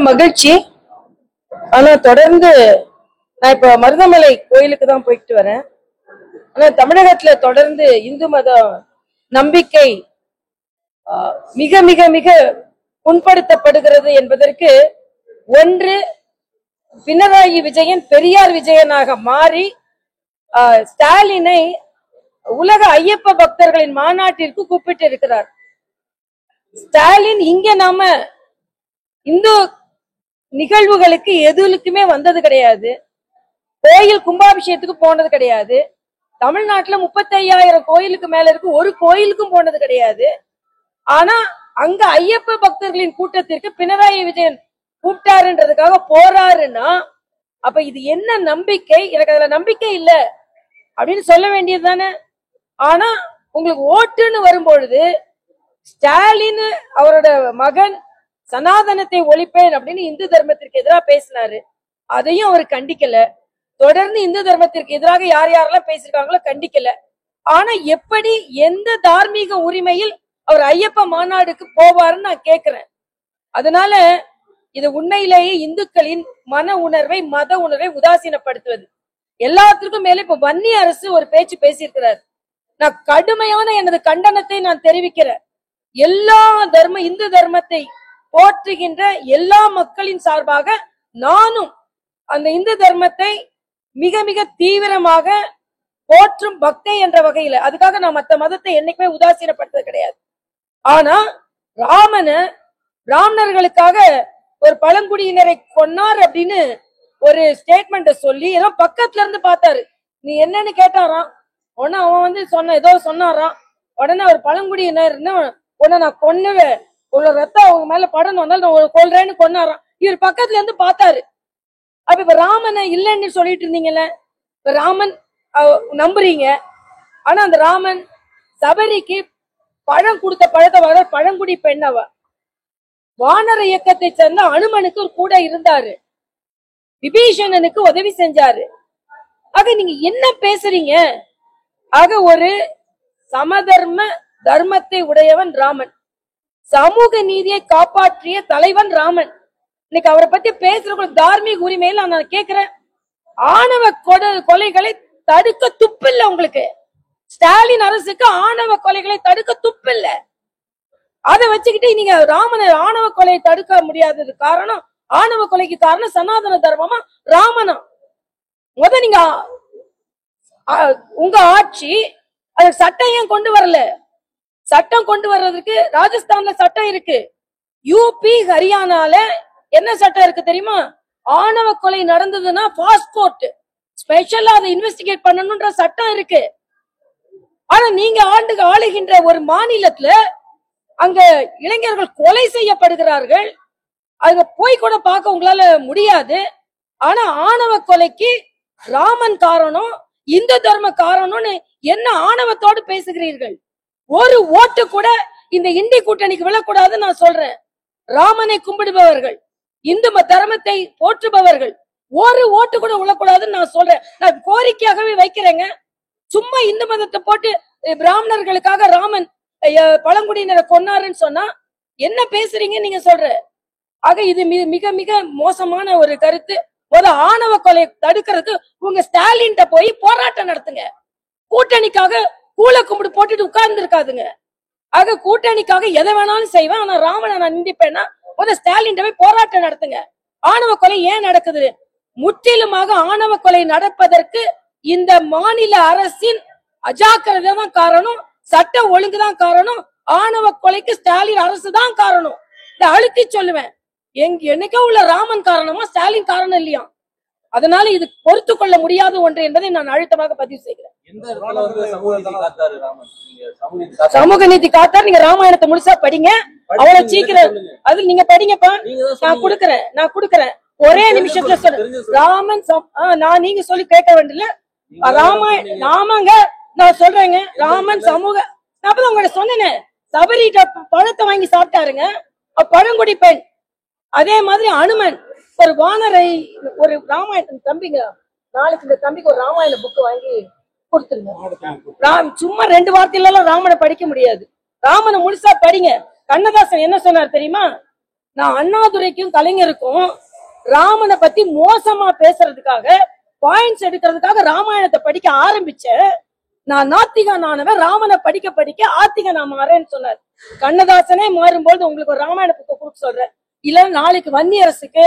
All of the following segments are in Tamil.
மகிழ்ச்சி. ஆனா தொடர்ந்து நான் இப்ப மருதமலை கோயிலுக்கு தான் போயிட்டு வரேன். ஆனா தமிழகத்துல தொடர்ந்து இந்து மத நம்பிக்கை மிக மிக மிக புண்படுத்தப்படுகிறது என்பதற்கு ஒன்று, பினராயி விஜயன் பெரியார் விஜயனாக மாறி ஸ்டாலினை உலக ஐயப்ப பக்தர்களின் மாநாட்டிற்கு கூப்பிட்டு இருக்கிறார். ஸ்டாலின் இங்க நாம இந்து நிகழ்வுகளுக்கு எதுலுக்குமே வந்தது கிடையாது. கோயில் கும்பாபிஷேகத்துக்கு போனது கிடையாது. தமிழ்நாட்டுல 35,000 கோயிலுக்கு மேல இருக்கு, ஒரு கோயிலுக்கும் போனது கிடையாது. ஆனா அங்க ஐயப்ப பக்தர்களின் கூட்டத்திற்கு பினராயி விஜயன் கூப்பிட்டாருன்றதுக்காக போறாருன்னா அப்ப இது என்ன நம்பிக்கை? எனக்கு அதுல நம்பிக்கை இல்ல அப்படின்னு சொல்ல வேண்டியது தானே. ஆனா உங்களுக்கு ஓட்டுன்னு வரும்பொழுது ஸ்டாலின் அவரோட மகன் சனாதனத்தை ஒழிப்பேன் அப்படின்னு இந்து தர்மத்திற்கு எதிராக பேசினாரு. அதையும் அவர் கண்டிக்கல. தொடர்ந்து இந்து தர்மத்திற்கு எதிராக யார் யாரெல்லாம் பேசிருக்காங்களோ கண்டிக்கல. ஆனா எப்படி எந்த தார்மீக உரிமையில் அவர் ஐயப்ப மாநாடுக்கு போவாருன்னு நான் கேக்குறேன். அதனால இது உண்மையிலேயே இந்துக்களின் மன உணர்வை, மத உணர்வை உதாசீனப்படுத்துவது. எல்லாத்துக்கும் மேல இப்ப வன்னி அரசு ஒரு பேச்சு பேசியிருக்கிறார். நான் கடுமையான எனது கண்டனத்தை நான் தெரிவிக்கிறேன். எல்லா இந்து தர்மத்தை போற்றுகின்ற எல்லா மக்களின் சார்பாக நானும் அந்த இந்து தர்மத்தை மிக மிக தீவிரமாக போற்றும் பக்தை என்ற வகையில, அதுக்காக நான் மத்த மதத்தை என்னைக்குமே உதாசீனப்படுத்துறது கிடையாது. ஆனா பிராமணர்களுக்காக ஒரு பழங்குடியினரை கொன்னார் அப்படின்னு ஒரு ஸ்டேட்மெண்ட் சொல்லி ஏதோ பக்கத்துல இருந்து பார்த்தாரு. நீ என்னன்னு கேட்டாராம். உடனே அவன் ஏதோ சொன்னாராம். உடனே ஒரு பழங்குடியினர் உன்னை நான் கொன்னுவேன், உள்ள ரத்தம் அவங்க மேல படணும், நான் கொல்றேன்னு கொன்னாராம். இவர் பக்கத்துல இருந்து பார்த்தாரு. அப்ப இப்ப ராமனை இல்லைன்னு சொல்லிட்டு இருந்தீங்கல்ல, இப்ப ராமன் நம்புறீங்க. ஆனா அந்த ராமன் சபரிக்கு பழம் கொடுத்த பழத்தை பழங்குடி பெண்ணவ வானர இயக்கத்தை சேர்ந்த அனுமனுக்கு கூட இருந்தாரு, விபீஷணனுக்கு உதவி செஞ்சாரு. ஆக நீங்க என்ன பேசுறீங்க? ஆக ஒரு சமதர்ம தர்மத்தை உடையவன் ராமன், சமூக நீதியை காப்பாற்றிய தலைவன் ராமன். இன்னைக்கு அவரை பத்தி பேசுற தார்மீக உரிமையில நான் கேக்குறேன். ஆணவ கொலைகளை தடுக்க துப்பில்ல உங்களுக்கு. ஸ்டாலின் அரசுக்கு ஆணவ கொலைகளை தடுக்க துப்பில்ல. அதை வச்சுக்கிட்டு நீங்க ஆணவ கொலையை தடுக்க முடியாதது காரணம், ஆணவ கொலைக்கு காரணம் சனாதன தர்மமா ராமனா? நீங்க உங்க ஆட்சி அது சட்டம் ஏன் கொண்டு வரல? சட்டம் கொண்டு வர்றதுக்கு ராஜஸ்தான்ல சட்டம் இருக்கு, யூபி ஹரியானால என்ன சட்டம் இருக்கு தெரியுமா? ஆணவ கொலை நடந்ததுன்னா ஃபாஸ்ட் கோர்ட் ஸ்பெஷலா அதை இன்வெஸ்டிகேட் பண்ணணும்ன்ற சட்டம் இருக்கு. ஆனா நீங்க ஆளுகின்ற ஒரு மாநிலத்துல அங்க இளைஞர்கள் கொலை செய்யப்படுகிறார்கள். அங்க போய் கூட பார்க்க உங்களால முடியாது. ஆனா ஆணவ கொலைக்கு ராமன் காரணம், இந்து தர்ம காரணம்னு என்ன ஆணவத்தோடு பேசுகிறீர்கள்? ஒரு ஓட்டு கூட இந்த இந்தி கூட்டணிக்கு விழக்கூடாதுன்னு நான் சொல்றேன். ராமனை கும்பிடுபவர்கள், இந்து தர்மத்தை போற்றுபவர்கள் ஒரு ஓட்டு கூட விழக்கூடாதுன்னு நான் சொல்றேன். நான் கோரிக்கையாகவே வைக்கிறேங்க. சும்மா இந்து மதத்தை போட்டு பிராமணர்களுக்காக ராமன் பழங்குடியினரை கொன்னாருன்னு சொன்னா என்ன பேசுறீங்க நீங்க சொல்ற? ஆக இது மிக மிக மோசமான ஒரு கருத்து. ஆணவ கொலை தடுக்கிறதுக்கு உங்க ஸ்டாலின் போய் போராட்டம் நடத்துங்க. கூட்டணிக்காக கூல கும்பிடு போட்டுட்டு உட்கார்ந்து இருக்காதுங்க. ஆக கூட்டணிக்காக எதை வேணாலும் செய்வேன், ஆனா ராமனை நான் நிந்திப்பேன்னா ஸ்டாலின் போய் போராட்டம் நடத்துங்க. ஆணவ கொலை ஏன் நடக்குது? முற்றிலுமாக ஆணவ கொலை நடப்பதற்கு இந்த மாநில அரசின் அஜாக்கிரதை தான் காரணம், சட்ட ஒழுங்குதான் காரணம், ஆணவ கொலைக்கு ஸ்டாலின் அரசு தான் காரணம். இதை அழுத்தி சொல்லுவேன். என்னைக்கோ உள்ள ராமன் காரணமா, ஸ்டாலின் காரணம் இல்லையா? அதனால இது பொறுத்து கொள்ள முடியாத ஒன்று என்பதை நான் அழுத்தமாக பதிவு செய்கிறேன். சமூக நீதி காத்தார். நீங்க ராமாயணத்தை முழுசா படிங்க, அவ்வளவு சீக்கிரம் அது நீங்க படிங்கப்பா. நான் குடுக்கறேன் ஒரே நிமிஷத்துல சொல்றேன். ராமன் நான் நீங்க சொல்லி கேட்க வேண்டிய ராமாங்க நான் சொல்றேங்க. ராமன் சமூக நான் உங்கள்ட்ட சொன்னேன், சபரிட்ட பழத்தை வாங்கி சாப்பிட்டாருங்க, பழங்குடி பெண். அதே மாதிரி அனுமன் ஒரு வானரை ஒரு ராமாயணம் தம்பிங்க, நாளைக்கு இந்த தம்பிக்கு ஒரு ராமாயண புக்கு வாங்கி கொடுத்துருங்க. சும்மா 2 வார்த்தையில ராமனை படிக்க முடியாது. ராமனை முழுசா படிங்க. கண்ணதாசன் என்ன சொன்னார் தெரியுமா? நான் அண்ணாதுரைக்கும் கலைஞருக்கும் ராமனை பத்தி மோசமா பேசுறதுக்காக பாயிண்ட்ஸ் எடுக்கிறதுக்காக ராமாயணத்தை படிக்க ஆரம்பிச்ச. நான் நாத்திகனானவன் ராமனை படிக்க படிக்க ஆத்திக நான் மாறேன்னு சொன்னார். கண்ணதாசனே மாறும்போது உங்களுக்கு ஒரு ராமாயண புக்கை கொடுக்க சொல்றேன். இல்ல நாளைக்கு வன்னியரசுக்கு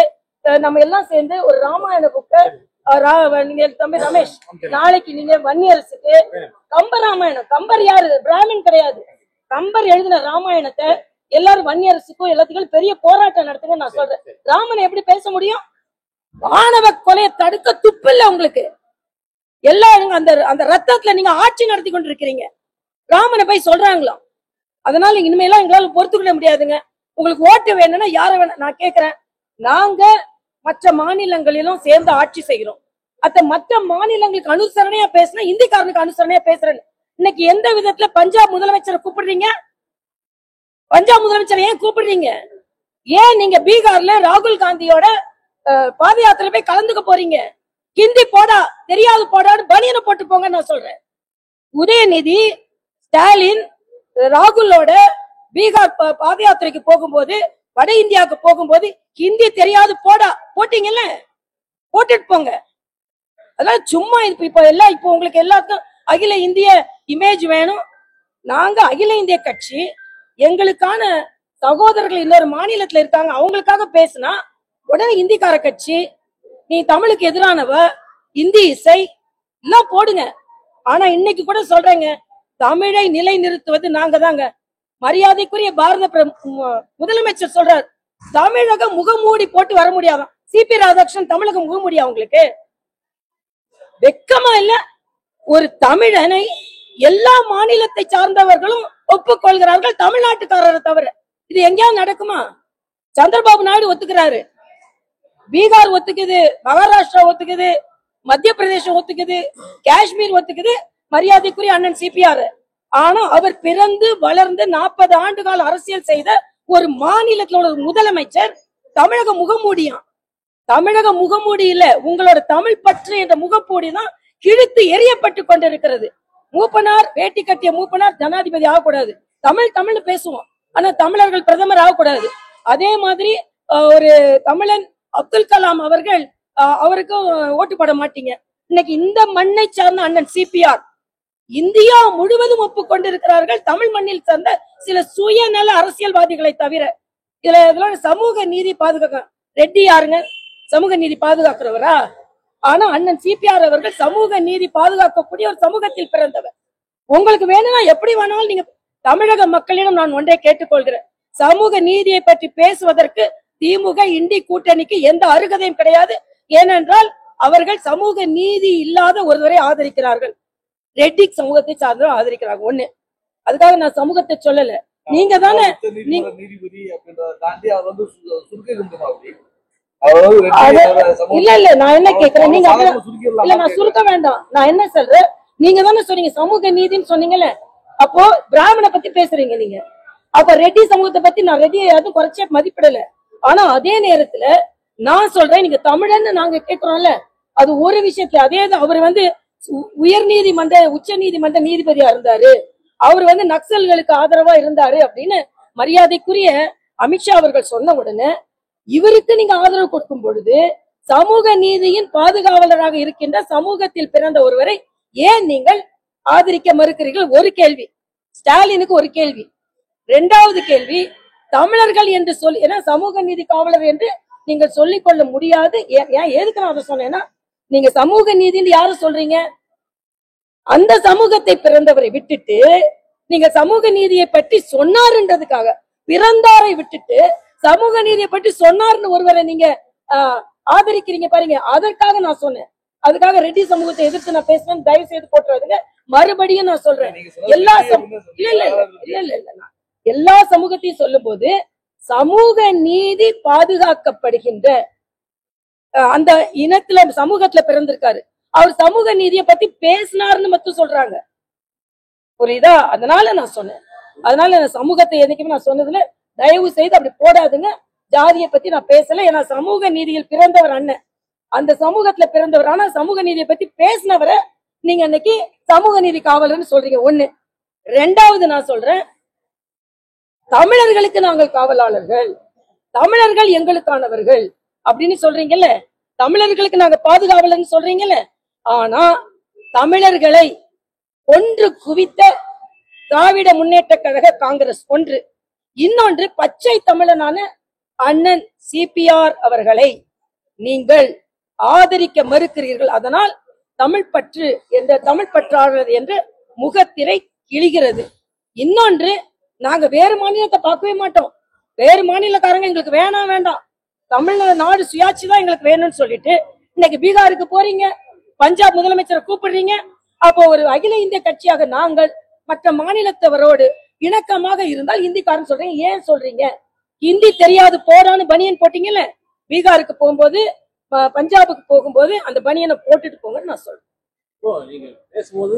நம்ம எல்லாம் சேர்ந்து ஒரு ராமாயண புக்கை நீங்க தம்பி ரமேஷ் நாளைக்கு நீங்க வன்னியரசுக்கு கம்பராமாயணம், கம்பர் யாரு? பிராமின் கிடையாது. கம்பர் எழுதின ராமாயணத்தை எல்லாரும் வன்னியரசுக்கும் எல்லாத்துக்கும் பெரிய போராட்டம் நடத்துங்க நான் சொல்றேன். ராமனை எப்படி பேச முடியும்? ஆணவ கொலையை தடுக்க துப்பு இல்ல உங்களுக்கு. எல்லாரும் அந்த அந்த ரத்தத்துல நீங்க ஆட்சி நடத்தி கொண்டிருக்கிறீங்க. ராமனை போய் சொல்றாங்களாம். அதனால இனிமேலாம் எங்களால பொறுத்துக்கொள்ள முடியாதுங்க. உங்களுக்கு ஓட்டு வேணும்னா யார வேணும் நான் கேக்குறேன். நாங்க மற்ற மாநிலங்களிலும் சேர்ந்து ஆட்சி செய்கிறோம். அத்த மற்ற மாநிலங்களுக்கு அனுசரணையா பேசினா இந்திக்காரனுக்கு அனுசரணையா பேசுறேன்னு இன்னைக்கு எந்த விதத்துல பஞ்சாப் முதலமைச்சரை கூப்பிடுறீங்க? பஞ்சாப் முதலமைச்சரை ஏன் கூப்பிடுறீங்க? ஏன் நீங்க பீகார்ல ராகுல் காந்தியோட பாத யாத்திரை போய் கலந்துக்க போறீங்க? ஹிந்தி போடா தெரியாது போடான்னு பனியனை போட்டு போங்க நான் சொல்றேன். உதயநிதி ஸ்டாலின் ராகுலோட பீகார் பாத யாத்திரைக்கு போகும்போது வட இந்தியாவுக்கு போகும்போது ஹிந்தி தெரியாது போடா போட்டீங்கல்ல, போட்டுட்டு போங்க. அதனால சும்மா இப்ப எல்லாம் இப்ப உங்களுக்கு எல்லாருக்கும் அகில இந்திய இமேஜ் வேணும். நாங்க அகில இந்திய கட்சி எங்களுக்கான சகோதரர்கள் இன்னொரு மாநிலத்துல இருக்காங்க அவங்களுக்காக பேசினா உடனே இந்திக்கார கட்சி நீ தமிழுக்கு எதிரானவ இந்தி இசை எல்லாம் போடுங்க. ஆனா இன்னைக்கு கூட சொல்றேங்க, தமிழை நிலை நிறுத்துவது நாங்க தாங்க. மரியாதைக்குரிய பாரத முதலமைச்சர் சொல்றார் தமிழக முகமூடி போட்டு வர முடியாதான். சிபி ராதாகிருஷ்ணன் தமிழக முகமூடி அவங்களுக்கு வெக்கமா இல்ல? ஒரு தமிழனை எல்லா மாநிலத்தை சார்ந்தவர்களும் ஒப்புக்கொள்கிறார்கள், தமிழ்நாட்டுக்காரரை தவிர. இது எங்கேயாவது நடக்குமா? சந்திரபாபு நாயுடு ஒத்துக்கிறாரு, பீகார் ஒத்துக்குது, மகாராஷ்டிரா ஒத்துக்குது, மத்திய பிரதேசம் ஒத்துக்குது, காஷ்மீர் ஒத்துக்குது, மரியாதைக்குரிய அண்ணன் சிபிஆர். ஆனா அவர் பிறந்து வளர்ந்து 40 ஆண்டு கால அரசியல் செய்த ஒரு மாநிலத்தில் ஒரு முதலமைச்சர் தமிழக முகமூடியான். தமிழக முகமூடி இல்ல, உங்களோட தமிழ் பற்று என்ற முகமூடி தான் கிழித்து எரியப்பட்டு கொண்டிருக்கிறது. மூப்பனார் வேட்டி கட்டிய மூப்பனார் ஜனாதிபதி ஆகக்கூடாது. தமிழ் பேசுவோம், ஆனா தமிழர்கள் பிரதமர் ஆகக்கூடாது. அதே மாதிரி ஒரு தமிழன் அப்துல் கலாம் அவர்கள் அவருக்கும் ஓட்டு போட மாட்டீங்க. இன்னைக்கு இந்த மண்ணை சார்ந்த அண்ணன் சிபிஆர் இந்தியா முழுவதும் ஒப்புக்கொண்டிருக்கிறார்கள் தமிழ் மண்ணில் சார்ந்த சில சுயநல அரசியல்வாதிகளை தவிர. இதுல சமூக நீதி பாதுகாக்க ரெட்டி யாருங்க? சமூக நீதி பாதுகாக்கிறவரா? ஆனா அண்ணன் சிபிஆர் அவர்கள் சமூக நீதி பாதுகாக்கக்கூடிய ஒரு சமூகத்தில் பிறந்தவர். உங்களுக்கு வேணும்னா எப்படி வேணாலும் நீங்க தமிழக மக்களிடம் நான் ஒன்றை கேட்டுக்கொள்கிறேன், சமூக நீதியை பற்றி பேசுவதற்கு திமுக இண்டி கூட்டணிக்கு எந்த அருகதையும் கிடையாது. ஏனென்றால் அவர்கள் சமூக நீதி இல்லாத ஒருவரை ஆதரிக்கிறார்கள், ரெட்டி சமூகத்தை சார்ந்தவர் ஆதரிக்கிறாங்க. ஒண்ணு, அதுக்காக நான் சமூகத்தை சொல்லல. நீங்க தானே நீதிபதி தாண்டி அவர் வந்து இல்ல நான் என்ன கேக்குறேன், நீங்க இல்ல நான் சுருக்க வேண்டாம். நான் என்ன சொல்றேன், நீங்க தானே சொன்னீங்க சமூக நீதினு சொன்னீங்கல்ல, அப்போ பிராமண பத்தி பேசுறீங்க நீங்க. அப்ப ரெட்டி சமூகத்தை பத்தி நான் ரெட்டியை யாரும் குறைச்சே மதிப்பிடல. ஆனா அதே நேரத்துல நான் சொல்றேன், நீங்க தமிழன்னு நாங்க கேட்கிறோம்ல, அது ஒரு விஷயத்துல. அதே அவர் வந்து உயர் நீதிமன்ற உச்ச நீதிமன்ற நீதிபதியா இருந்தாரு, அவர் வந்து நக்சல்களுக்கு ஆதரவா இருந்தாரு அப்படின்னு மரியாதைக்குரிய அமித்ஷா அவர்கள் சொன்ன உடனே இவருக்கு நீங்க ஆதரவு கொடுக்கும் பொழுது சமூக நீதியின் பாதுகாவலராக இருக்கின்ற சமூகத்தில் பிறந்த ஒருவரை ஏன் நீங்கள் ஆதரிக்க மறுக்கிறீர்கள்? ஒரு கேள்வி. ஸ்டாலினுக்கு ஒரு கேள்வி. இரண்டாவது கேள்வி, தமிழர்கள் என்று சொல்லி, ஏன்னா சமூக நீதி காவலர் என்று நீங்கள் சொல்லிக் கொள்ள முடியாது. ஏன் எதுக்கு நான் அதை சொன்னேன்னா, நீங்க சமூக நீதினு யார சொல்றீங்க? அந்த சமூகத்தை பிறந்தவரை விட்டுட்டு நீங்க சமூக நீதியை பற்றி சொன்னாருன்றதுக்காக பிறந்தாரை விட்டுட்டு சமூக நீதியை பற்றி சொன்னார்னு ஒருவரை நீங்க ஆதரிக்கிறீங்க பாருங்க. அதற்காக நான் சொன்னேன். அதுக்காக ரெட்டி சமூகத்தை எதிர்த்து நான் பேசுறேன், தயவு செய்து போட்டுறதுங்க. மறுபடியும் நான் சொல்றேன், எல்லா சமூகத்தையும் சொல்லும் போது சமூக நீதி பாதுகாக்கப்படுகின்ற அந்த இனத்துல சமூகத்துல பிறந்திருக்காரு, அவர் சமூக நீதியை பத்தி பேசினார்னு மட்டும் சொல்றாங்க, புரியுதா? அதனால நான் சொன்னேன். அதனால சமூகத்தை எதுக்குமே நான் சொன்னதுல தயவு செய்து அப்படி போடாதுங்க. ஜாதியை பத்தி நான் பேசல, ஏன்னா சமூக நீதியில் பிறந்தவர் அண்ணன், அந்த சமூகத்துல பிறந்தவர். ஆனா சமூக நீதியை பத்தி பேசினவரை நீங்க இன்னைக்கு சமூக நீதி காவலர்னு சொல்றீங்க. ஒண்ணு. ரெண்டாவது நான் சொல்றேன், தமிழர்களுக்கு நாங்கள் காவலாளர்கள், தமிழர்கள் எங்களுக்கானவர்கள் அப்படின்னு சொல்றீங்கல்ல, தமிழர்களுக்கு நாங்க பாதுகாவலன்னு சொல்றீங்கல்ல. ஆனா தமிழர்களை ஒன்று குவித்த திராவிட முன்னேற்ற கழக காங்கிரஸ் ஒன்று, இன்னொன்று பச்சை தமிழனான அண்ணன் சிபிஆர் அவர்களை நீங்கள் ஆதரிக்க மறுக்கிறீர்கள். அதனால் தமிழ் பற்று என்ற தமிழ் பற்றாளர் என்ற முகத்திரை கிழிகிறது. இன்னொன்று, நாங்க வேறு மாநிலத்தை பார்க்கவே மாட்டோம், வேறு மாநிலக்காரங்க எங்களுக்கு வேண்டாம், தமிழ்நாடு சுயாட்சி தான் எங்களுக்கு வேணும்னு சொல்லிட்டு இன்னைக்கு பீகாருக்கு போறீங்க, பஞ்சாப் முதலமைச்சரை கூப்பிடுறீங்க. அப்போ ஒரு அகில இந்திய கட்சியாக நாங்கள் மற்ற மாநிலத்தவரோடு இணக்கமாக இருந்தால் இந்திக்காரன் சொல்றீங்க. ஏன் சொல்றீங்க? ஹிந்தி தெரியாது போடான்னு பனியன் போட்டீங்கல்ல, பீகாருக்கு போகும்போது பஞ்சாபுக்கு போகும்போது அந்த பனியனை போட்டுட்டு போங்கன்னு நான் சொல்றேன். நீங்க பேசும்போது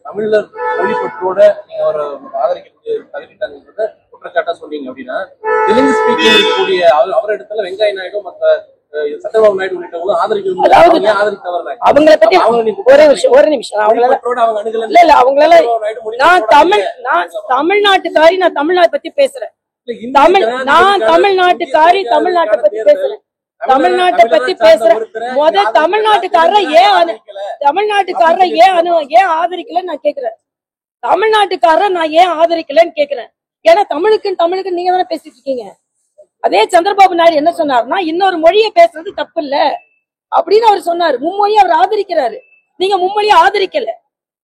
தமிழர் மொழிப்பற்றோட நீங்க அவரை ஆதரிக்க தகுதிட்டாங்கன்றத குற்றச்சாட்டா சொன்னீங்க. அப்படின்னா தெலுங்கு ஸ்பீக்கிங் இருக்கக்கூடிய அவர் இடத்துல வெங்காய நாயுடு மற்ற சந்திரபாபு நாயுடு உள்ளிட்டவங்களும் ஆதரிக்கிறவங்க அவங்களை பத்தி ஒரு நிமிஷம் அவங்களால நான் தமிழ்நாட்டுக்காரி, நான் தமிழ்நாட்டை பத்தி பேசுறேன். நான் தமிழ்நாட்டை பத்தி பேசுறேன். தமிழ்நாட்டை பத்தி பேசுறேன். தமிழ்நாட்டுக்காரரை ஏன் ஆதரிக்கலன்னு நான் கேக்குறேன். தமிழ்நாட்டுக்காரரை நான் ஏன் ஆதரிக்கலன்னு கேக்குறேன். ஏன்னா தமிழுக்கு நீங்க தானே பேசிட்டு இருக்கீங்க. அதே சந்திரபாபு நாயுடு என்ன சொன்னாருன்னா, இன்னொரு மொழியை பேசுறது தப்பு இல்ல அப்படின்னு அவர் சொன்னாரு. மும்மொழியை அவர் ஆதரிக்கிறாரு, நீங்க மும்மொழியை ஆதரிக்கல.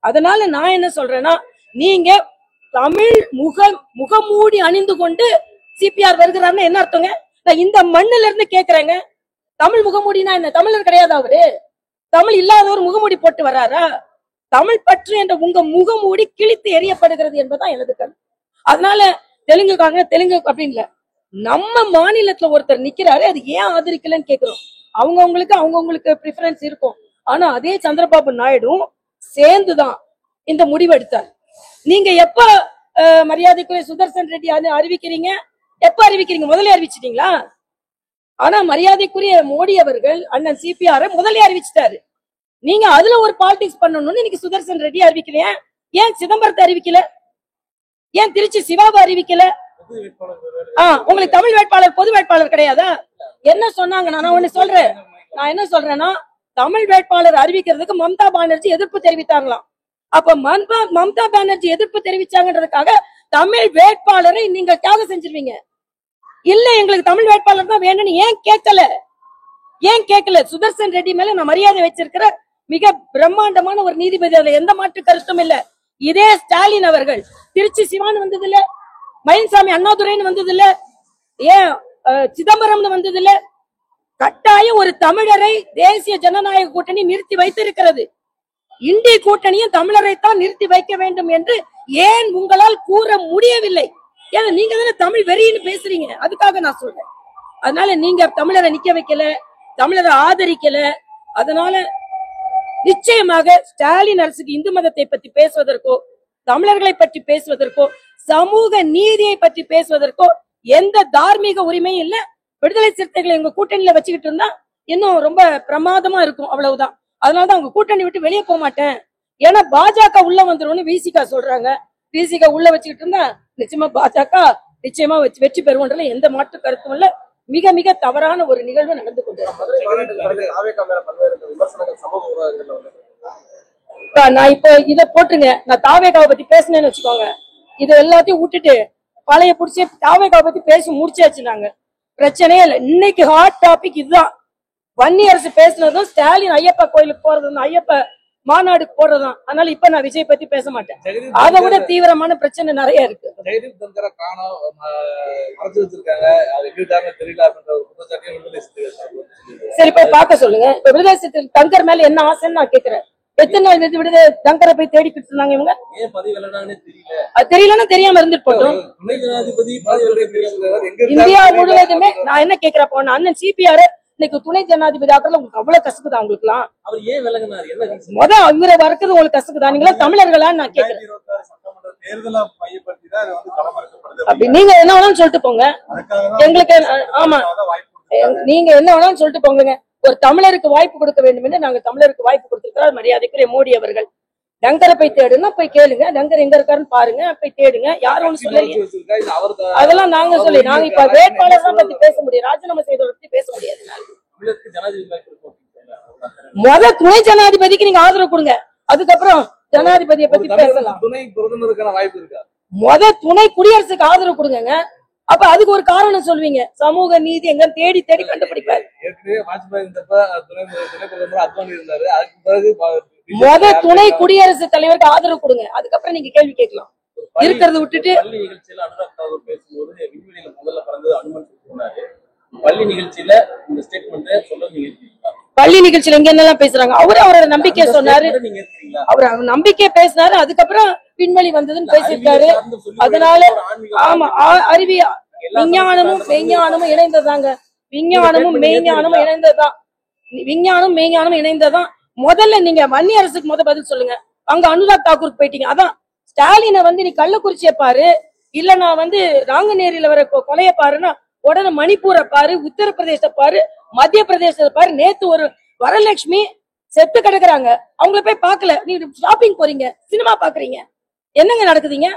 அதனால நான் என்ன சொல்றேன்னா, நீங்க தமிழ் முகமூடி அணிந்து கொண்டு சிபிஆர் வருகிறாருன்னு என்ன அர்த்தங்க? நான் இந்த மண்ணுல இருந்து கேக்குறேங்க, தமிழ் முகமூடினா என்ன? தமிழர் கிடையாது அவரு? தமிழ் இல்லாத ஒரு முகமூடி போட்டு வர்றாரா? தமிழ் பற்று என்ற உங்க முகமூடி கிழித்து எறியப்படுகிறது என்பதுதான் எனது கருத்து. அதனால தெலுங்கு அப்படின்னு நம்ம மாநிலத்துல ஒருத்தர் நிக்கிறாரு, அது ஏன் ஆதரிக்கலன்னு கேக்குறோம். அவங்கவுங்களுக்கு ப்ரிஃபரன்ஸ் இருக்கும். ஆனா அதே சந்திரபாபு நாயுடும் சேர்ந்துதான் இந்த முடிவு எடுத்தார். நீங்க எப்ப மரியாதைக்குரிய சுதர்சன் ரெட்டி அறிவிக்கிறீங்க? எப்ப அறிவிக்கிறீங்க? முதலே அறிவிச்சிட்டீங்களா? ஆனா மரியாதைக்குரிய மோடி அவர்கள் அண்ணன் சிபிஆர் முதலே அறிவிச்சிட்டாரு. நீங்க அதுல ஒரு பாலிடிக்ஸ் பண்ணணும்னு இன்னைக்கு சுதர்சன் ரெட்டி அறிவிக்கல. ஏன் சிதம்பரத்தை அறிவிக்கல? ஏன் திருச்சி சிவாவை அறிவிக்கல? உங்களுக்கு தமிழ் வேட்பாளர் பொது வேட்பாளர் கிடையாதா? என்ன சொன்னாங்க? நான் என்ன சொல்றேன்னா, தமிழ் வேட்பாளர் அறிவிக்கிறதுக்கு மம்தா பானர்ஜி எதிர்ப்பு தெரிவித்தாங்களாம். அப்ப மம்தா பானர்ஜி எதிர்ப்பு தெரிவிச்சாங்கன்றதுக்காக தமிழ் வேட்பாளரை நீங்க தியாகம் செஞ்சிருவீங்க. இல்ல, எங்களுக்கு தமிழ் வேட்பாளர் தான் வேணும்னு ஏன் கேட்கல? சுதர்சன் ரெட்டி மேல நான் மரியாதை வச்சிருக்கிற மிக பிரம்மாண்டமான ஒரு நீதிபதி, அதுல எந்த மாற்று கருத்தும் இல்ல. இதே ஸ்டாலின் அவர்கள் திருச்சி சிவான் வந்தது இல்ல, மயில்சாமி அண்ணாதுரைன்னு வந்தது இல்ல, ஏன் சிதம்பரம்னு வந்தது இல்ல. கட்டாயம் ஒரு தமிழரை தேசிய ஜனநாயக கூட்டணி நிறுத்தி வைத்திருக்கிறது. இந்திய கூட்டணியும் தமிழரைத்தான் நிறுத்தி வைக்க வேண்டும் என்று ஏன் உங்களால் கூற முடியவில்லை? ஏன்னா நீங்க தானே தமிழ் வெறின்னு பேசுறீங்க. அதுக்காக நான் சொல்றேன். அதனால நீங்க தமிழரை நிக்க வைக்கல, தமிழரை ஆதரிக்கல. அதனால நிச்சயமாக ஸ்டாலின் அரசுக்கு இந்து மதத்தை பற்றி பேசுவதற்கோ, தமிழர்களை பற்றி பேசுவதற்கோ, சமூக நீதியை பற்றி பேசுவதற்கோ எந்த தார்மீக உரிமையும் இல்ல. விடுதலை சிறுத்தைகளை உங்க கூட்டணியில வச்சுக்கிட்டு இருந்தா இன்னும் ரொம்ப பிரமாதமா இருக்கும், அவ்வளவுதான். அதனாலதான் உங்க கூட்டணி விட்டு வெளியே போக மாட்டேன். ஏன்னா பாஜக உள்ள வந்துரும்னு விசிகா சொல்றாங்க. விசிகா உள்ள வச்சுக்கிட்டு இருந்தா நிச்சயமா பாஜக நிச்சயமா வெற்றி பெறுவோன்றதுல எந்த மாற்று கருத்தும் இல்ல. மிக மிக தவறான ஒரு நிகழ்வு நடந்து கொண்டிருக்கிறது. நான் இப்ப இத போட்டுங்க, நான் தாவேகாவை பத்தி பேசினேன்னு வச்சுக்கோங்க, இது எல்லாத்தையும் விட்டுட்டு பழைய புடிச்சு தாவேகாவை பத்தி பேசி முடிச்சாச்சு. நாங்க பிரச்சனையே இல்லை. இன்னைக்கு ஹாட் டாபிக் இதுதான். வன்னியரசு பேசுனதும் ஸ்டாலின் ஐயப்பா கோயிலுக்கு போறதும் ஐயப்ப மாநாடுக்கு போறதுதான். அதனால இப்ப நான் விஜய் பத்தி பேச மாட்டேன். அதை விட தீவிரமான பிரச்சனை நிறைய இருக்கு. சரி, போய் பார்க்க சொல்லுங்க. இப்ப விடுதலை சிறுத்தைகள் தங்கர் மேல என்ன ஆசைன்னு நான் கேக்குறேன். எத்தனை நாள் விடுதலை தங்கரை போய் தேடிக்கிட்டு இருந்தாங்க இவங்க? அது தெரியலன்னா தெரியாம இருந்துட்டு போட்டோம். இந்தியா முழுவதுமே நான் என்ன கேக்குறப்போ, அண்ணன் சிபிஆர் இன்னைக்கு துணை ஜனாதிபதி ஆக்குறது உங்களுக்கு அவ்வளவு கசக்குதா? உங்களுக்கு எல்லாம் இவரை வரக்குது உங்களுக்கு கசக்குதா? நீங்களா தமிழர்களான்னு நான் கேக்குறேன். அப்படி நீங்க என்ன வேணாலும் சொல்லிட்டு போங்க, எங்களுக்கு ஆமா, நீங்க என்ன வேணாலும் சொல்லிட்டு போங்க. ஒரு தமிழருக்கு வாய்ப்பு கொடுக்க வேண்டும் என்று நாங்க தமிழருக்கு வாய்ப்பு கொடுத்திருக்கிறார் மரியாதைக்குரிய மோடி அவர்கள். டங்கரை போய் தேடுன்னா போய் கேளுங்க, டங்கர் எங்க இருக்காருன்னு பாருங்க, போய் தேடுங்க. யாரும் ஒண்ணு சொல்லல, அதெல்லாம் நாங்க சொல்லி நாங்க இப்ப வேட்பாளர் தான் பத்தி பேச முடியும், ராஜினாமா செய்தவரை பத்தி பேச முடியாது. துணை ஜனாதிபதிக்கு நீங்க ஆதரவு கொடுங்க, அதுக்கப்புறம் ஜனாதிபதியை பத்தி பேசலாம். துணை பிரதமருக்கான வாய்ப்பு இருக்கா? துணை குடியரசுக்கு ஆதரவு கொடுங்க. அப்ப அதுக்கு ஒரு காரணம் சொல்வீங்க, சமூக நீதி எங்க தேடி தேடி கண்டுபிடிப்பாரு. ஏற்கனவே வாஜ்பாய் இருந்தப்ப துணை பிரதமர் அத்வானி இருந்தாரு, அதுக்கு பிறகு துணை குடியரசுத் தலைவருக்கு ஆதரவு கொடுங்க, அதுக்கப்புறம் நீங்க கேள்வி கேட்கலாம். இருக்கிறத விட்டுட்டு பள்ளி நிகழ்ச்சியில அனுராக் தாக்கூர் பேசும்போது விண்வெளியில முதல்ல பறந்தது அனுமன் சொன்னாரு. பள்ளி நிகழ்ச்சியில இந்த ஸ்டேட்மெண்ட் சொல்ல நீங்க இருக்கீங்களா? பள்ளி நிகழ்ச்சியில எங்க என்னெல்லாம் பேசுறாங்க, அவரோட நம்பிக்கை சொன்னாரு, அவர் நம்பிக்கை பேசினாரு, அதுக்கப்புறம் விண்வெளி வந்ததுன்னு பேசியிருக்காரு. அதனால ஆமா, அறிவியல் விஞ்ஞானமும் மெய்ஞானமும் இணைந்ததாங்க, விஞ்ஞானமும் மெய்ஞானமும் இணைந்ததுதான், விஞ்ஞானம் மெய்ஞானம் இணைந்ததான். முதல்ல நீங்க வன்னி அரசுக்கு பதில் சொல்லுங்க. அங்க அனுராக் தாக்கூருக்கு போயிட்டீங்க. அதான் ஸ்டாலினை நீ கள்ளக்குறிச்சியை பாரு, இல்ல நான் ராங்கநேரியில வர கொலைய பாருன்னா உடனே மணிப்பூரை பாரு, உத்தரப்பிரதேச பாரு, மத்திய பிரதேசத்தை பாரு. நேத்து ஒரு வரலட்சுமி செத்து கிடக்குறாங்க, அவங்கள போய் பாக்கல, நீ ஷாப்பிங் போறீங்க, சினிமா பாக்குறீங்க, என்னங்க நடக்குதுங்க?